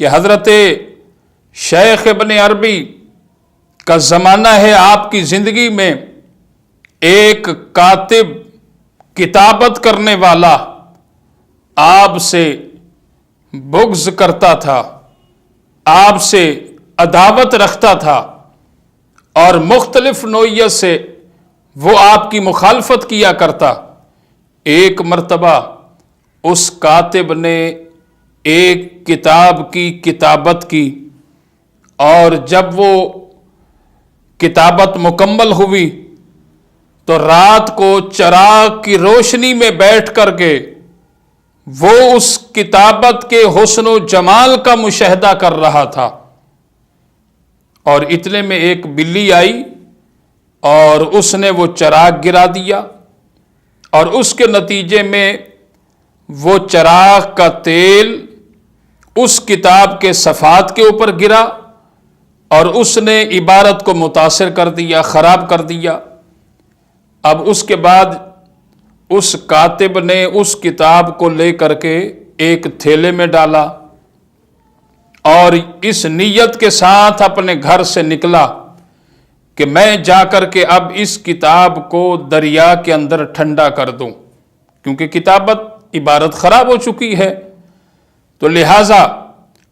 کہ حضرت شیخ ابن عربی کا زمانہ ہے، آپ کی زندگی میں ایک کاتب، کتابت کرنے والا آپ سے بغض کرتا تھا، آپ سے عداوت رکھتا تھا، اور مختلف نوعیت سے وہ آپ کی مخالفت کیا کرتا۔ ایک مرتبہ اس کاتب نے ایک کتاب کی کتابت کی، اور جب وہ کتابت مکمل ہوئی تو رات کو چراغ کی روشنی میں بیٹھ کر کے وہ اس کتابت کے حسن و جمال کا مشاہدہ کر رہا تھا، اور اتنے میں ایک بلی آئی اور اس نے وہ چراغ گرا دیا، اور اس کے نتیجے میں وہ چراغ کا تیل اس کتاب کے صفحات کے اوپر گرا اور اس نے عبارت کو متاثر کر دیا، خراب کر دیا۔ اب اس کے بعد اس کاتب نے اس کتاب کو لے کر کے ایک تھیلے میں ڈالا اور اس نیت کے ساتھ اپنے گھر سے نکلا کہ میں جا کر کے اب اس کتاب کو دریا کے اندر ٹھنڈا کر دوں، کیونکہ کتابت عبارت خراب ہو چکی ہے۔ تو لہٰذا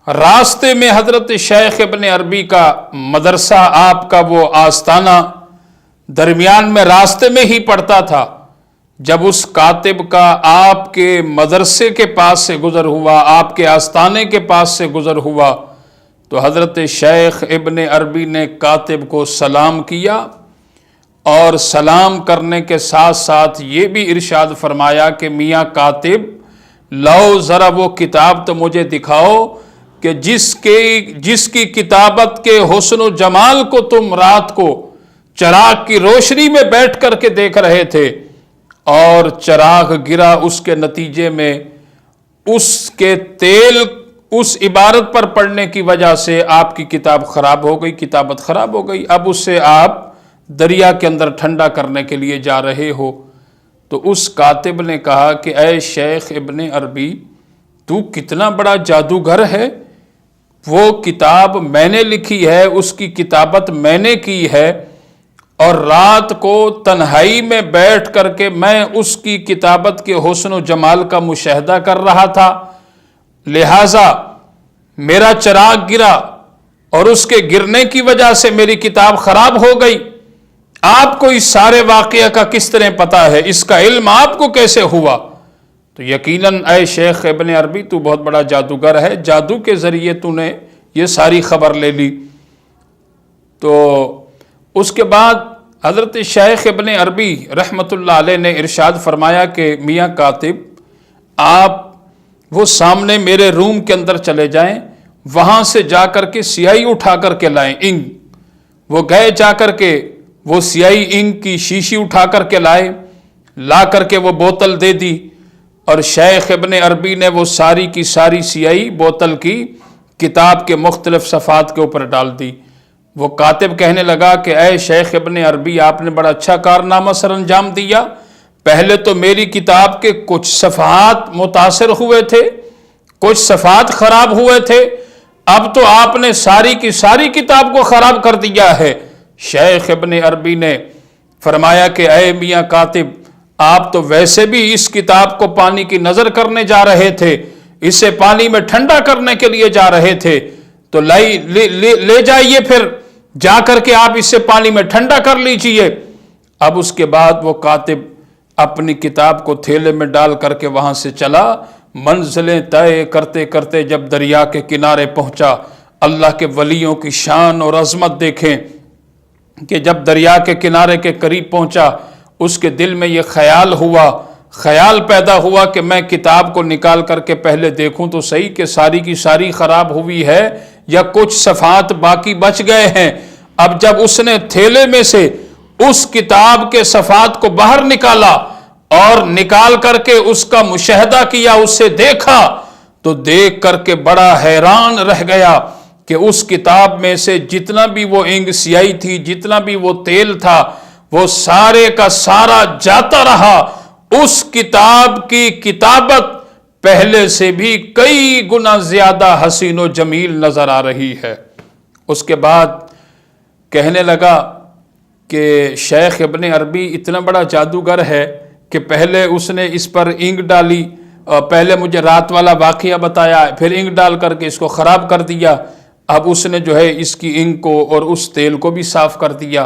راستے میں حضرت شیخ ابن عربی کا مدرسہ، آپ کا وہ آستانہ درمیان میں راستے میں ہی پڑتا تھا۔ جب اس کاتب کا آپ کے مدرسے کے پاس سے گزر ہوا، آپ کے آستانے کے پاس سے گزر ہوا، تو حضرت شیخ ابن عربی نے کاتب کو سلام کیا، اور سلام کرنے کے ساتھ ساتھ یہ بھی ارشاد فرمایا کہ میاں کاتب، لاؤ ذرا وہ کتاب تو مجھے دکھاؤ کہ جس کی کتابت کے حسن و جمال کو تم رات کو چراغ کی روشنی میں بیٹھ کر کے دیکھ رہے تھے، اور چراغ گرا، اس کے نتیجے میں اس کے تیل اس عبارت پر پڑنے کی وجہ سے آپ کی کتاب خراب ہو گئی، کتابت خراب ہو گئی، اب اس سے آپ دریا کے اندر ٹھنڈا کرنے کے لیے جا رہے ہو۔ تو اس کاتب نے کہا کہ اے شیخ ابن عربی، تو کتنا بڑا جادوگر ہے، وہ کتاب میں نے لکھی ہے، اس کی کتابت میں نے کی ہے، اور رات کو تنہائی میں بیٹھ کر کے میں اس کی کتابت کے حسن و جمال کا مشاہدہ کر رہا تھا، لہٰذا میرا چراغ گرا اور اس کے گرنے کی وجہ سے میری کتاب خراب ہو گئی۔ آپ کو اس سارے واقعہ کا کس طرح پتا ہے، اس کا علم آپ کو کیسے ہوا؟ تو یقیناً اے شیخ ابن عربی، تو بہت بڑا جادوگر ہے، جادو کے ذریعے تو نے یہ ساری خبر لے لی۔ تو اس کے بعد حضرت شیخ ابن عربی رحمۃ اللہ علیہ نے ارشاد فرمایا کہ میاں کاتب، آپ وہ سامنے میرے روم کے اندر چلے جائیں، وہاں سے جا کر کے سیاہی اٹھا کر کے لائیں، انک۔ وہ گئے، جا کر کے وہ سیاہی انک کی شیشی اٹھا کر کے لائے، لا کر کے وہ بوتل دے دی، اور شیخ ابن عربی نے وہ ساری کی ساری سیاہی بوتل کی کتاب کے مختلف صفحات کے اوپر ڈال دی۔ وہ کاتب کہنے لگا کہ اے شیخ ابن عربی، آپ نے بڑا اچھا کارنامہ سر انجام دیا، پہلے تو میری کتاب کے کچھ صفحات متاثر ہوئے تھے، کچھ صفحات خراب ہوئے تھے، اب تو آپ نے ساری کی ساری کتاب کو خراب کر دیا ہے۔ شیخ ابن عربی نے فرمایا کہ اے میاں کاتب، آپ تو ویسے بھی اس کتاب کو پانی کی نظر کرنے جا رہے تھے، اسے پانی میں ٹھنڈا کرنے کے لیے جا رہے تھے، تو لے جائیے، پھر جا کر کے آپ اسے پانی میں ٹھنڈا کر لیجئے۔ اب اس کے بعد وہ کاتب اپنی کتاب کو تھیلے میں ڈال کر کے وہاں سے چلا، منزلیں طے کرتے کرتے جب دریا کے کنارے پہنچا، اللہ کے ولیوں کی شان اور عظمت دیکھیں کہ جب دریا کے کنارے کے قریب پہنچا، اس کے دل میں یہ خیال پیدا ہوا کہ میں کتاب کو نکال کر کے پہلے دیکھوں تو صحیح کہ ساری کی ساری خراب ہوئی ہے یا کچھ صفحات باقی بچ گئے ہیں۔ اب جب اس نے تھیلے میں سے اس کتاب کے صفحات کو باہر نکالا اور نکال کر کے اس کا مشاہدہ کیا، اس سے دیکھا، تو دیکھ کر کے بڑا حیران رہ گیا کہ اس کتاب میں سے جتنا بھی وہ انک سیاہی تھی، جتنا بھی وہ تیل تھا، وہ سارے کا سارا جاتا رہا، اس کتاب کی کتابت پہلے سے بھی کئی گنا زیادہ حسین و جمیل نظر آ رہی ہے۔ اس کے بعد کہنے لگا کہ شیخ ابن عربی اتنا بڑا جادوگر ہے کہ پہلے اس نے اس پر اینگ ڈالی، پہلے مجھے رات والا واقعہ بتایا، پھر اینگ ڈال کر کے اس کو خراب کر دیا، اب اس نے جو ہے اس کی اینگ کو اور اس تیل کو بھی صاف کر دیا۔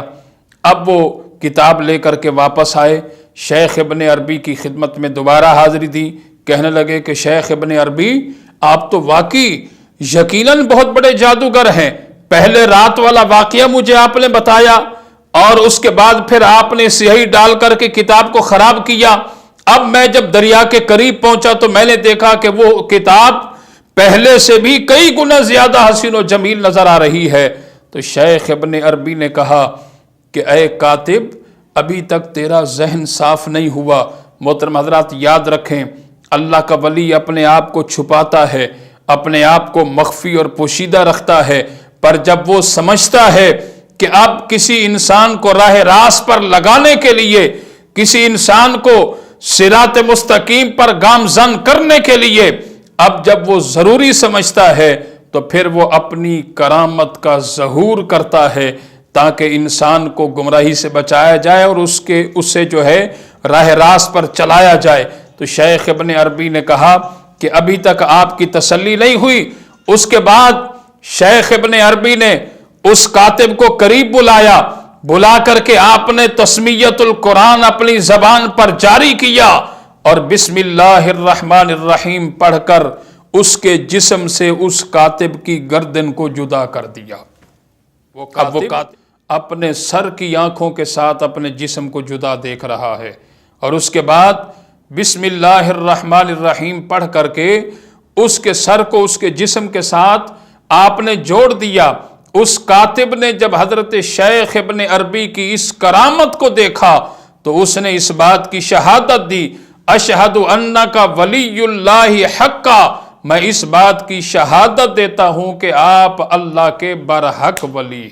اب وہ کتاب لے کر کے واپس آئے، شیخ ابن عربی کی خدمت میں دوبارہ حاضری دی، کہنے لگے کہ شیخ ابن عربی آپ تو واقعی یقیناً بہت بڑے جادوگر ہیں، پہلے رات والا واقعہ مجھے آپ نے بتایا اور اس کے بعد پھر آپ نے سیاہی ڈال کر کے کتاب کو خراب کیا۔ اب میں جب دریا کے قریب پہنچا تو میں نے دیکھا کہ وہ کتاب پہلے سے بھی کئی گنا زیادہ حسین و جمیل نظر آ رہی ہے۔ تو شیخ ابن عربی نے کہا کہ اے کاتب، ابھی تک تیرا ذہن صاف نہیں ہوا۔ محترم حضرات یاد رکھیں، اللہ کا ولی اپنے آپ کو چھپاتا ہے، اپنے آپ کو مخفی اور پوشیدہ رکھتا ہے، پر جب وہ سمجھتا ہے کہ اب کسی انسان کو راہ راست پر لگانے کے لیے، کسی انسان کو صراط مستقیم پر گامزن کرنے کے لیے اب جب وہ ضروری سمجھتا ہے تو پھر وہ اپنی کرامت کا ظہور کرتا ہے تاکہ انسان کو گمراہی سے بچایا جائے اور اسے جو ہے راہ راست پر چلایا جائے۔ تو شیخ ابن عربی نے کہا کہ ابھی تک آپ کی تسلی نہیں ہوئی۔ اس کے بعد شیخ ابن عربی نے اس کاتب کو قریب بلا کر کے آپ نے تسمیت القرآن اپنی زبان پر جاری کیا اور بسم اللہ الرحمن الرحیم پڑھ کر اس کے جسم سے اس کاتب کی گردن کو جدا کر دیا۔ وہ کاتب اپنے سر کی آنکھوں کے ساتھ اپنے جسم کو جدا دیکھ رہا ہے، اور اس کے بعد بسم اللہ الرحمن الرحیم پڑھ کر کے اس کے سر کو اس کے جسم کے ساتھ آپ نے جوڑ دیا۔ اس کاتب نے جب حضرت شیخ ابن عربی کی اس کرامت کو دیکھا تو اس نے اس بات کی شہادت دی، اشہد انک ولی اللہ حقا، میں اس بات کی شہادت دیتا ہوں کہ آپ اللہ کے برحق ولی ہیں۔